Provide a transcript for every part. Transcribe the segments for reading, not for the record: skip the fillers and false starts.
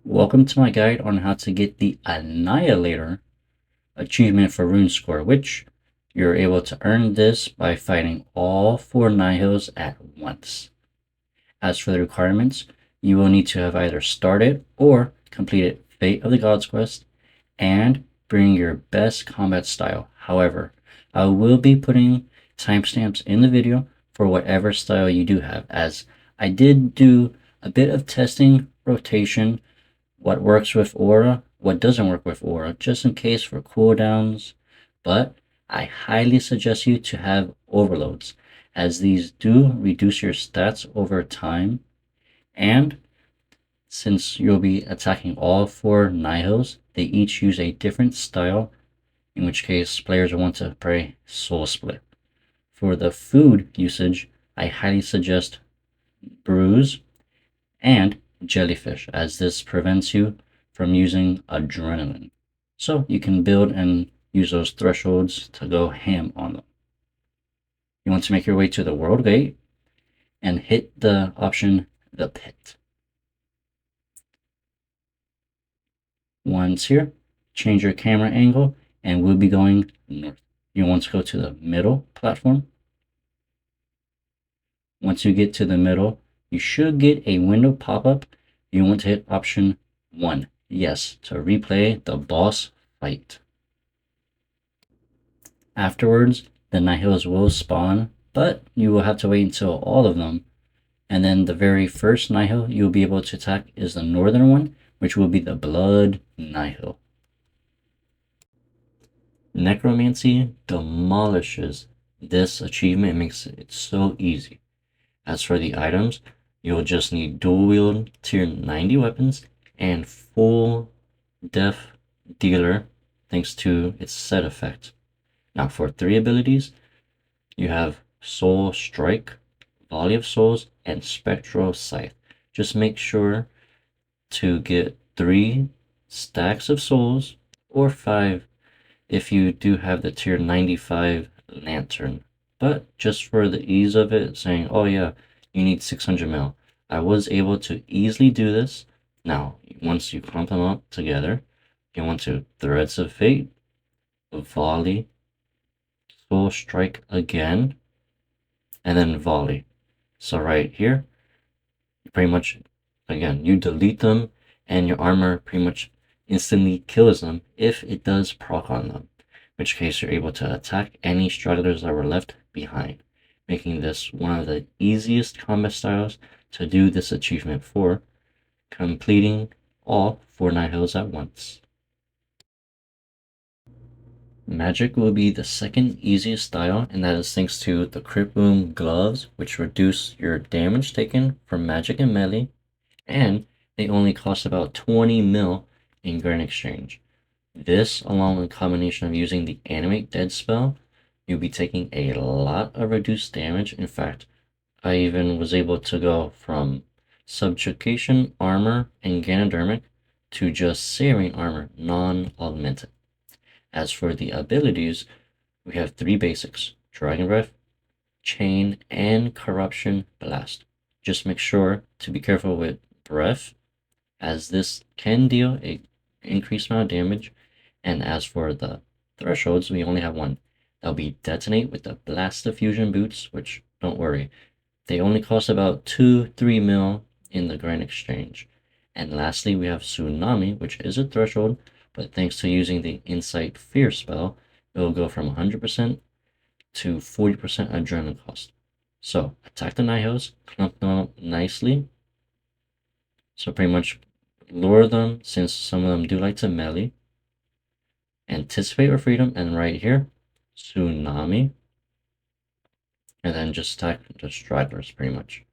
Welcome to my guide on how to get the Annihilator achievement for Rune Score, which you're able to earn this by fighting all 4 Nihils at once. As for the requirements, you will need to have either started or completed Fate of the Gods quest and bring your best combat style. However, I will be putting timestamps in the video for whatever style you do have, as I did do a bit of testing rotation, what works with aura, what doesn't work with aura, just in case for cooldowns. But I highly suggest you to have overloads, as these do reduce your stats over time. And since you'll be attacking all 4 Nihils, they each use a different style, in which case players will want to play Soul Split. For the food usage, I highly suggest brews and jellyfish, as this prevents you from using adrenaline. So you can build and use those thresholds to go ham on them. You want to make your way to the world gate and hit the option, the pit. Once here, change your camera angle and we'll be going north. You want to go to the middle platform. Once you get to the middle, you should get a window pop up. You want to hit option 1, yes, to replay the boss fight. Afterwards, the Nihils will spawn, but you will have to wait until all of them. And then the very first Nihil you'll be able to attack is the northern one, which will be the Blood Nihil. Necromancy demolishes this achievement. It makes it so easy. As for the items, you'll just need dual wield tier 90 weapons and full def dealer thanks to its set effect. Now for 3 abilities, you have Soul Strike, Volley of Souls, and Spectral Scythe. Just make sure to get 3 stacks of souls or 5 if you do have the tier 95 lantern. But just for the ease of it, saying, oh yeah, you need 600 mil. I was able to easily do this. Now, once you clump them up together, you want to Threads of Fate, Volley, Soul Strike again, and then Volley. So right here, you pretty much, again, you delete them and your armor pretty much instantly kills them if it does proc on them, in which case you're able to attack any stragglers that were left behind, making this one of the easiest combat styles to do this achievement for, completing all 4 Nihils at once. Magic will be the second easiest style, and that is thanks to the Crit Boom gloves, which reduce your damage taken from magic and melee, and they only cost about 20 mil in Grand Exchange. This, along with a combination of using the Animate Dead spell, you'll be taking a lot of reduced damage. In fact, I even was able to go from Subjugation Armor and Ganodermic to just Searing Armor, non-augmented. As for the abilities, we have 3 basics: Dragon Breath, Chain, and Corruption Blast. Just make sure to be careful with Breath, as this can deal an increased amount of damage. And as for the thresholds, we only have 1. That'll be Detonate with the Blast Diffusion boots, which, don't worry, they only cost about 2-3 mil in the Grand Exchange. And lastly, we have Tsunami, which is a threshold, but thanks to using the Insight Fear spell, it will go from 100% to 40% adrenaline cost. So, attack the Nihils, clump them up nicely. So pretty much lure them, since some of them do like to melee. Anticipate for freedom, and right here, Tsunami. And then just attack the stragglers, pretty much.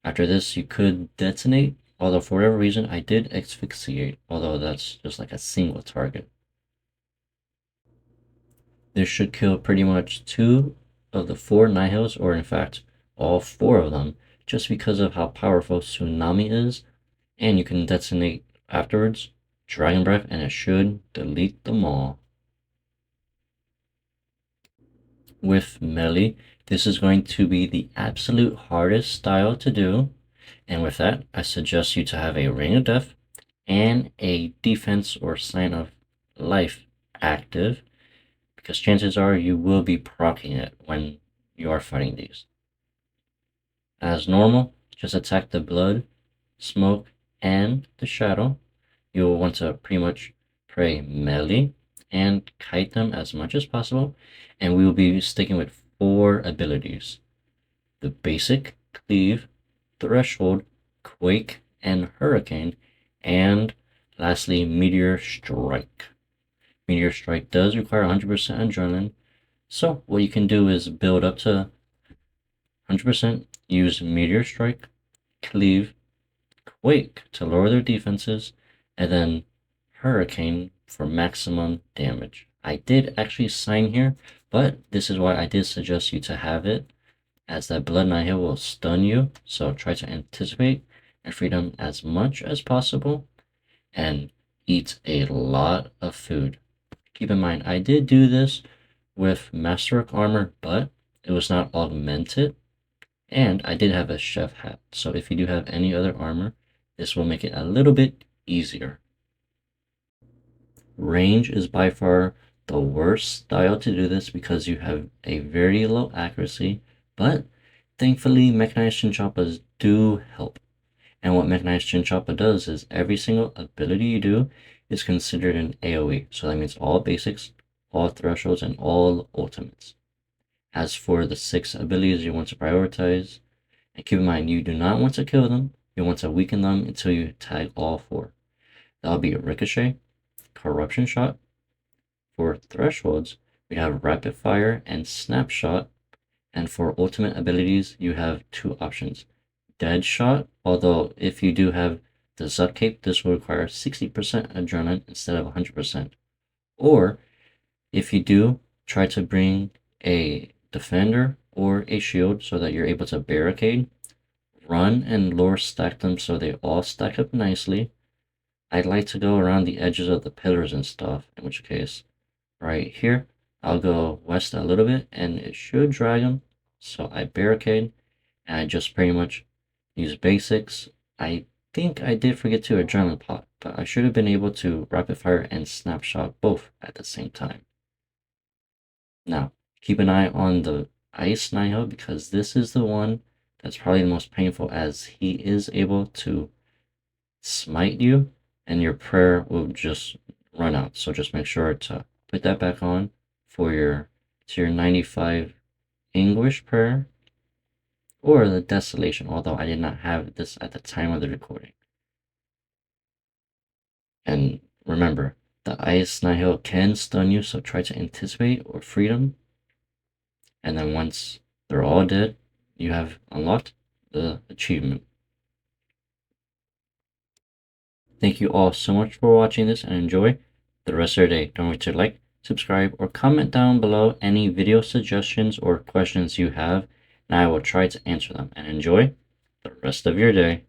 After this, you could detonate, although for whatever reason, I did asphyxiate, although that's just like a single target. This should kill pretty much 2 of the 4 Nihils, or in fact, all 4 of them, just because of how powerful Tsunami is. And you can detonate afterwards, Dragon Breath, and it should delete them all. With melee, this is going to be the absolute hardest style to do. And with that, I suggest you to have a Ring of Death and a defense or sign of life active, because chances are you will be proccing it when you are fighting these. As normal, just attack the blood, smoke, and the shadow. You'll want to pretty much pray melee and kite them as much as possible, and we will be sticking with 4 abilities: the basic, cleave, threshold, quake, and hurricane, and lastly, meteor strike. Meteor strike does require 100% adrenaline, so what you can do is build up to 100%, use meteor strike, cleave, quake to lower their defenses, and then hurricane for maximum damage. I did actually sign here, but this is why I did suggest you to have it, as that blood nihil will stun you, so try to anticipate and free them as much as possible, and eat a lot of food. Keep in mind, I did do this with Masterwork armor, but it was not augmented, and I did have a chef hat, so if you do have any other armor, this will make it a little bit easier. Range is by far the worst style to do this because you have a very low accuracy, but thankfully mechanized chinchompas do help. And what mechanized chinchompa does is every single ability you do is considered an AoE. So that means all basics, all thresholds, and all ultimates. As for the 6 abilities you want to prioritize, and keep in mind you do not want to kill them, you want to weaken them until you tag all 4. That'll be a ricochet, corruption shot. For thresholds, we have rapid fire and snapshot. And for ultimate abilities, you have 2 options: dead shot, although if you do have the Zut Cape, this will require 60% adrenaline instead of 100%. Or if you do, try to bring a defender or a shield so that you're able to barricade, run and lore stack them so they all stack up nicely. I'd like to go around the edges of the pillars and stuff, in which case, right here, I'll go west a little bit and it should drag them. So I barricade and I just pretty much use basics. I think I did forget to adrenaline pot, but I should have been able to rapid fire and snapshot both at the same time. Now, keep an eye on the Ice Nihil because this is the one that's probably the most painful, as he is able to smite you and your prayer will just run out. So just make sure to put that back on for your tier 95 English prayer or the desolation, although I did not have this at the time of the recording. And remember, the Ice Nihil can stun you, so try to anticipate or freedom. And then once they're all dead, you have unlocked the achievement. Thank you all so much for watching this and enjoy the rest of your day. Don't forget to like, subscribe, or comment down below any video suggestions or questions you have, and I will try to answer them. And enjoy the rest of your day.